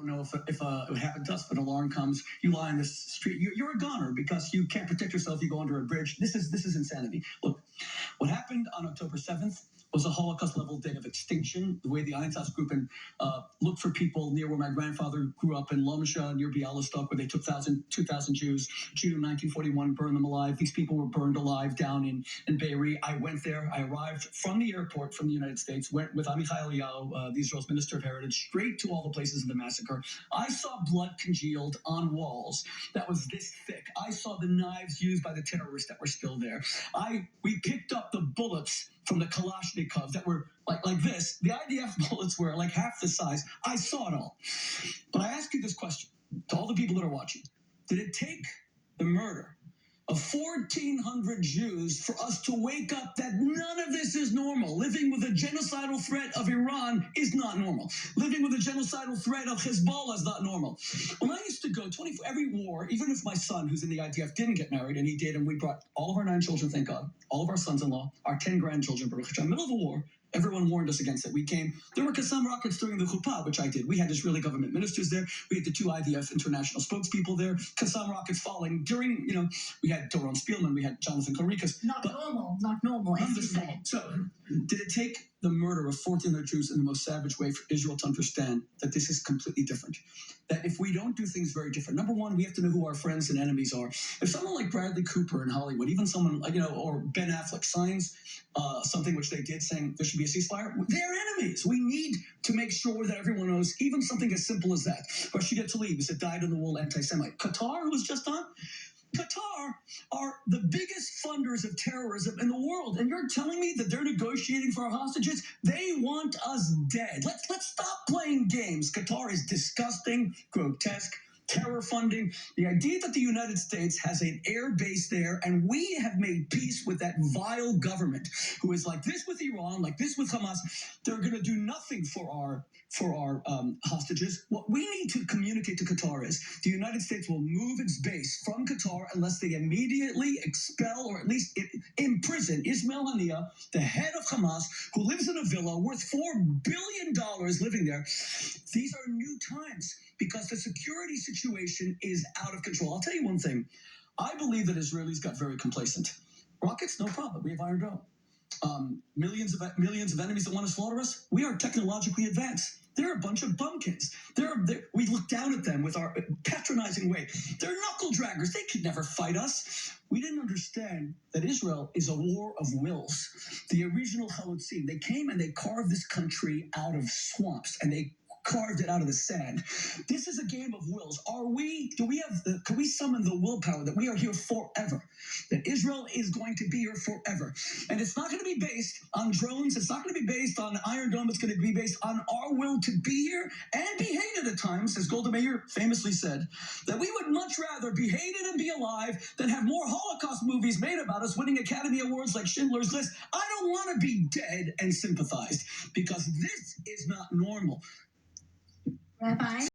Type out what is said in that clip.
don't know if it happened to us, but an alarm comes, you lie in this street, you're a goner because you can't protect yourself. You go under a bridge. This is insanity. Look, what happened on October 7th was a Holocaust-level day of extinction. The way the Einsatzgruppen looked for people near where my grandfather grew up in Lomsha, near Bialystok, where they took 2,000 Jews. June of 1941, burned them alive. These people were burned alive down in Be'eri. I went there. I arrived from the airport from the United States, went with Amichai Eliyahu, Israel's Minister of Heritage, straight to all the places of the massacre. I saw blood congealed on walls that was this thick. I saw the knives used by the terrorists that were still there. We picked up the bullets from the Kalashnikovs that were like this. The IDF bullets were like half the size. I saw it all. But I ask you this question to all the people that are watching. Did it take the murder of 1,400 Jews for us to wake up that none of this is normal? Living with a genocidal threat of Iran is not normal. Living with a genocidal threat of Hezbollah is not normal. When I used to go every war, even if my son, who's in the IDF, didn't get married, and he did, and we brought all of our 9 children, thank God, all of our sons-in-law, our 10 grandchildren, Baruch Hashem, middle of a war, everyone warned us against it. We came. There were Qassam rockets during the Chuppah, which I did. We had Israeli government ministers there. We had the 2 IDF international spokespeople there. Qassam rockets falling during, we had Doron Spielman, we had Jonathan Karikas. Not normal, as you say. So, did it take the murder of 1,400 Jews in the most savage way for Israel to understand that this is completely different? That if we don't do things very different, number one, we have to know who our friends and enemies are. If someone like Bradley Cooper in Hollywood, even someone like, or Ben Affleck signs something which they did saying there should be a ceasefire, they're enemies. We need to make sure that everyone knows, even something as simple as that. Rashida Tlaib is a dyed-in-the-wool anti-Semite. Qatar, who was just on, Qatar are the biggest funders of terrorism in the world, and you're telling me that they're negotiating for our hostages? They want us dead. Let's stop playing games. Qatar is disgusting, grotesque, terror funding. The idea that the United States has an air base there, and we have made peace with that vile government who is like this with Iran, like this with Hamas. They're going to do nothing for our hostages. What we need to communicate to Qatar is the United States will move its base from Qatar unless they immediately expel or at least imprison Ismail Haniyeh, the head of Hamas, who lives in a villa worth $4 billion living there. These are new times because the security situation is out of control. I'll tell you one thing. I believe that Israelis got very complacent. Rockets, no problem. We have Iron Dome. Millions of enemies that want to slaughter us. We are technologically advanced. They're a bunch of bumpkins. We look down at them with our patronizing way. They're knuckle draggers. They could never fight us. We didn't understand that Israel is a war of wills. The original Chalutzim, they came and they carved this country out of swamps, and they carved it out of the sand. This is a game of wills. Can we summon the willpower that we are here forever? That Israel is going to be here forever. And it's not going to be based on drones. It's not going to be based on Iron Dome. It's going to be based on our will to be here and be hated at times, as Golda Meir famously said, that we would much rather be hated and be alive than have more Holocaust movies made about us, winning Academy Awards like Schindler's List. I don't want to be dead and sympathized, because this is not normal. Rabbi?